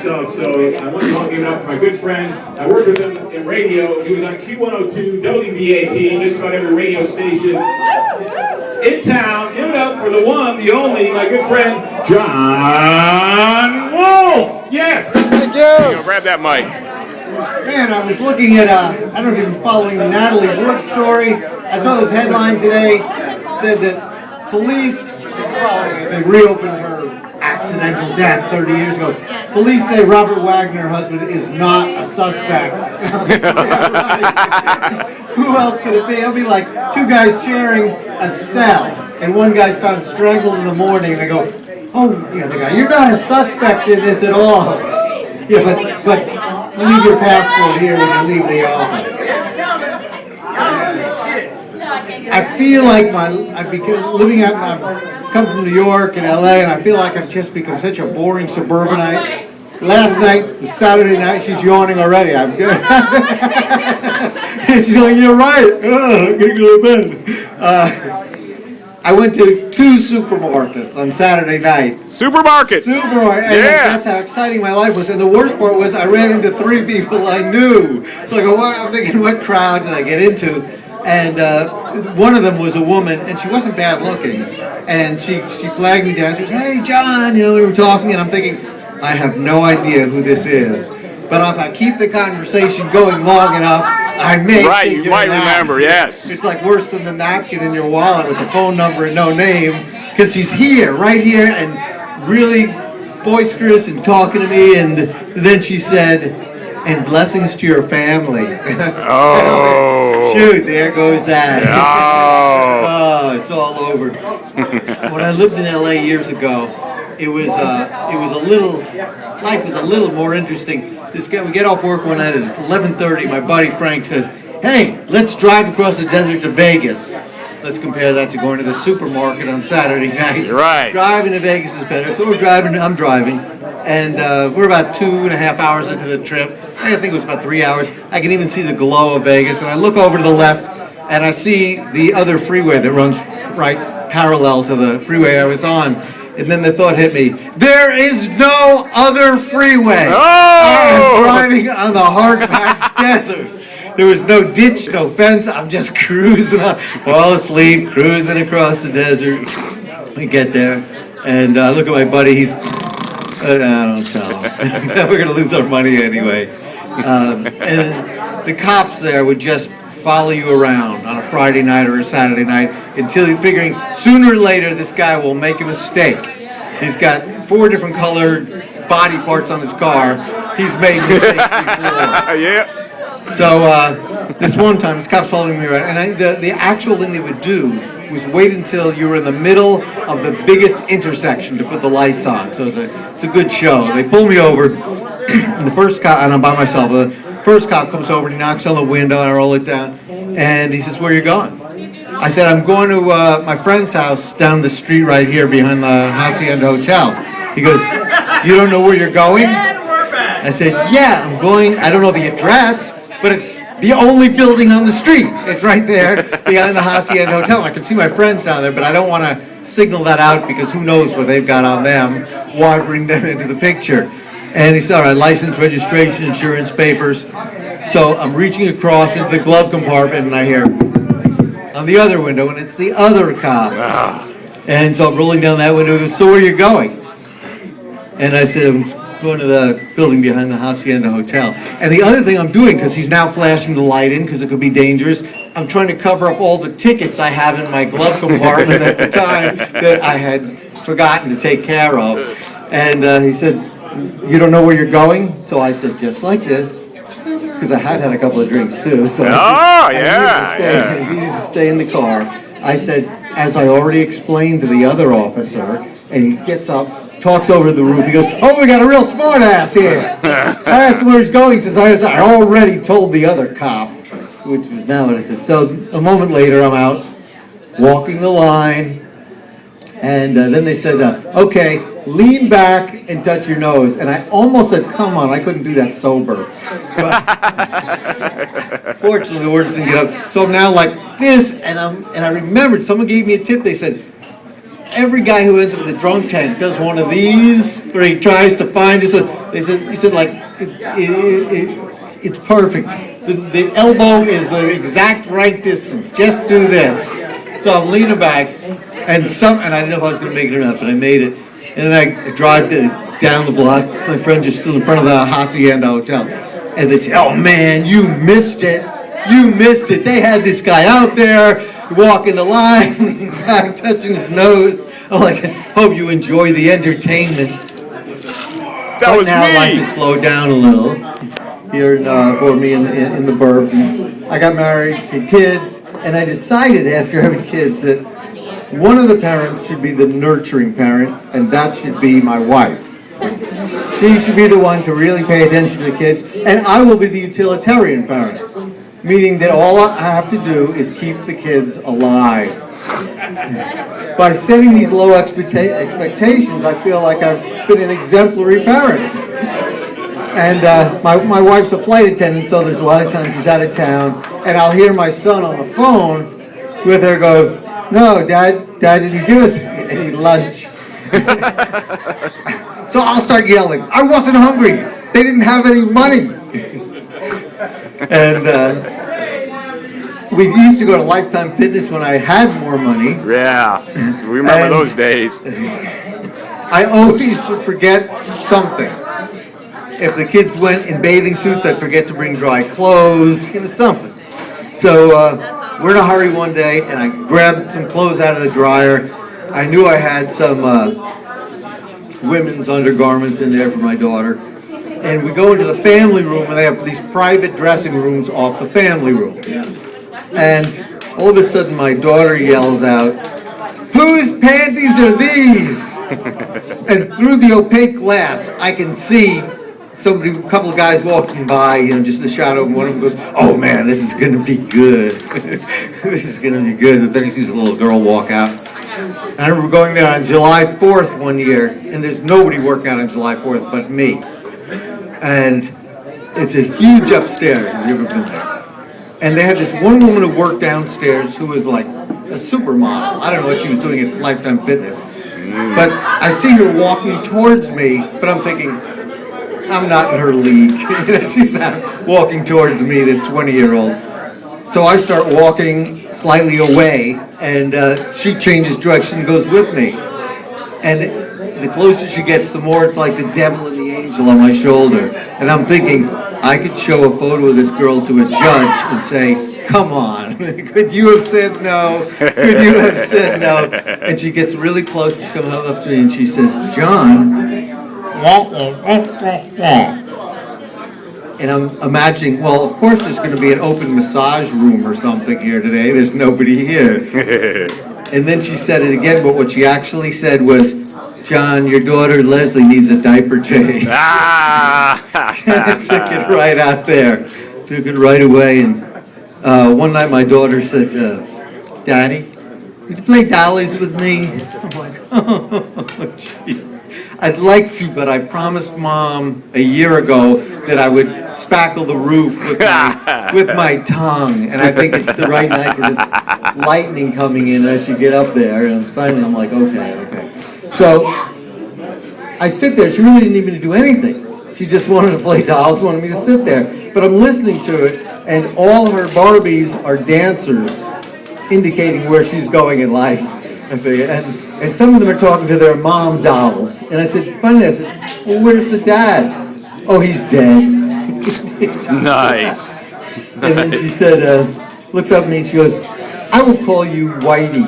stuff. So I want to give it up for my good friend. I worked with him in radio. He was on Q102, WBAP, just about every radio station in town. Give it up for the one, the only, my good friend, John Wolf. Yes. Thank you. Grab that mic. Man, I was looking at, I don't know if you've been following the Natalie Wood story. I saw this headline today, said that police, they reopened her accidental death 30 years ago. Police say Robert Wagner, her husband, is not a suspect. Who else could it be? It'll be like two guys sharing a cell, and one guy's found strangled in the morning, and they go, oh, the other guy, you're not a suspect in this at all. Yeah, but leave your passport here when you leave the office. I feel like I've come from New York and LA, and I feel like I've just become such a boring suburbanite. Last night was Saturday night. She's yawning already. I'm good. She's going, you're right. I'm gonna go to bed. I went to 2 supermarkets on Saturday night. Supermarket. And that's how exciting my life was. And the worst part was I ran into 3 people I knew. So I go, wow, I'm thinking, what crowd did I get into? And one of them was a woman, and she wasn't bad looking. And she flagged me down. She was, hey, John, we were talking, and I'm thinking, I have no idea who this is. But if I keep the conversation going long enough, I may you might remember, yes. It's like worse than the napkin in your wallet with the phone number and no name, because she's here, right here, and really boisterous and talking to me, and then she said, and blessings to your family. Oh. Shoot, there goes that. Oh. It's all over. When I lived in LA years ago, life was a little more interesting. We get off work one night at 11:30. My buddy Frank says, hey, let's drive across the desert to Vegas. Let's compare that to going to the supermarket on Saturday night. You're right. Driving to Vegas is better. So I'm driving. And we're about 2.5 hours into the trip. I think it was about 3 hours. I can even see the glow of Vegas. And I look over to the left, and I see the other freeway that runs right parallel to the freeway I was on. And then the thought hit me, there is no other freeway. Oh! I am driving on the hard-packed desert. There was no ditch, no fence. I'm just cruising, fall asleep, cruising across the desert. We get there, and I look at my buddy. He's, I don't tell him. We're going to lose our money anyway. And the cops there would just follow you around on a Friday night or a Saturday night until you're figuring sooner or later this guy will make a mistake. He's got 4 different colored body parts on his car. He's made mistakes before. Yeah. So this one time, this cop following me around, and the actual thing they would do was wait until you were in the middle of the biggest intersection to put the lights on. So it's a good show. They pull me over, and the first cop, and I'm by myself. The first cop comes over and he knocks on the window, and I roll it down, and he says, where are you going? I said, I'm going to my friend's house down the street right here behind the Hacienda Hotel. He goes, you don't know where you're going? I said, yeah, I'm going, I don't know the address, but it's the only building on the street. It's right there behind the Hacienda Hotel. I can see my friends down there, but I don't want to signal that out because who knows what they've got on them. Why bring them into the picture? And he said, all right, license, registration, insurance papers. So I'm reaching across into the glove compartment, and I hear on the other window, and it's the other cop. And so I'm rolling down that window. He goes, so where are you going? And I said, I'm going to the building behind the Hacienda Hotel. And the other thing I'm doing, because he's now flashing the light in, because it could be dangerous, I'm trying to cover up all the tickets I have in my glove compartment at the time that I had forgotten to take care of. And he said, you don't know where you're going? So I said, just like this, because I had a couple of drinks too. So I needed to stay in the car. I said, as I already explained to the other officer, and he gets up, talks over the roof. He goes, oh, we got a real smart ass here. I asked him where he's going. He says, I already told the other cop, which was now what I said. So a moment later, I'm out walking the line. And then they said, okay, lean back and touch your nose. And I almost said, come on, I couldn't do that sober. But fortunately, the words didn't get up. So I'm now like this, and I remembered, someone gave me a tip. They said, every guy who ends up with a drunk tank does one of these, where he tries to find just he said like, it's perfect. The elbow is the exact right distance. Just do this. So I'm leaning back, and I didn't know if I was going to make it or not, but I made it. And then I drive down the block. My friend just stood in front of the Hacienda Hotel. And they said, oh man, you missed it. You missed it. They had this guy out there walking the line, leaning back, touching his nose. I'm like, hope you enjoy the entertainment. That was now me. life has slowed down a little here for me in the burbs. And I got married, had kids, and I decided after having kids that one of the parents should be the nurturing parent, and that should be my wife. She should be the one to really pay attention to the kids, and I will be the utilitarian parent, meaning that all I have to do is keep the kids alive. By setting these low expectations, I feel like I've been an exemplary parent. And my wife's a flight attendant, so there's a lot of times she's out of town, and I'll hear my son on the phone with her go, no, Dad didn't give us any lunch. So I'll start yelling, I wasn't hungry. They didn't have any money. And we used to go to Lifetime Fitness when I had more money. Yeah, we remember those days. I always would forget something. If the kids went in bathing suits, I'd forget to bring dry clothes, something. So we're in a hurry one day, and I grabbed some clothes out of the dryer. I knew I had some women's undergarments in there for my daughter. And we go into the family room, and they have these private dressing rooms off the family room. And all of a sudden, my daughter yells out, whose panties are these? And through the opaque glass, I can see a couple of guys walking by, just the shadow, and one of them goes, oh man, this is gonna be good. This is gonna be good. And then he sees a little girl walk out. And I remember going there on July 4th one year, and there's nobody working out on July 4th but me. And it's a huge upstairs, have you ever been there? And they had this one woman who worked downstairs who was like a supermodel. I don't know what she was doing at Lifetime Fitness. But I see her walking towards me, but I'm thinking, I'm not in her league. She's not walking towards me, this 20-year-old. So I start walking slightly away, and she changes direction and goes with me. And the closer she gets, the more it's like the devil and the angel on my shoulder. And I'm thinking, I could show a photo of this girl to a judge and say, come on, could you have said no? Could you have said no? And she gets really close, she's coming up to me, and she says, John, and I'm imagining, well, of course there's going to be an open massage room or something here today. There's nobody here. And then she said it again, but what she actually said was, John, your daughter Leslie needs a diaper change. Ah! And I took it right out there. Took it right away. And one night my daughter said, Daddy, would you play dollies with me? I'm like, oh, jeez. I'd like to, but I promised Mom a year ago that I would spackle the roof with my tongue. And I think it's the right night because it's lightning coming in as you get up there. And finally I'm like, okay. So I sit there. She really didn't even do anything. She just wanted to play dolls, wanted me to sit there. But I'm listening to it, and all her Barbies are dancers, indicating where she's going in life. I figure, and some of them are talking to their mom dolls. And I said, finally, well, where's the dad? Oh, he's dead. Nice. And then she said, looks up at me, she goes, I will call you Whitey.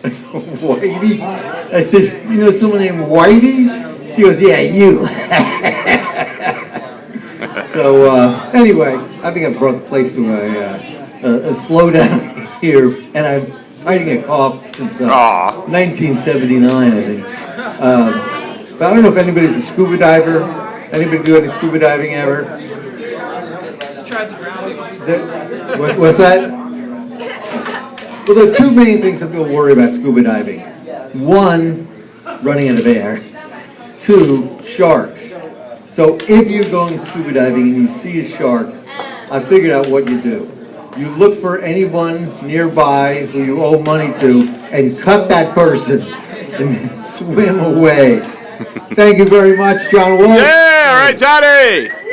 Whitey? I said, you know someone named Whitey? She goes, yeah, you. So anyway, I think I brought the place to a slowdown here, and I'm fighting a cough since 1979, I think. But I don't know if anybody's a scuba diver. Anybody do any scuba diving ever? What's that? Well, there are two main things that people worry about scuba diving. One, running out of air. Two, sharks. So if you're going scuba diving and you see a shark, I figured out what you do. You look for anyone nearby who you owe money to and cut that person and swim away. Thank you very much, John Wolf. Yeah, right, Johnny.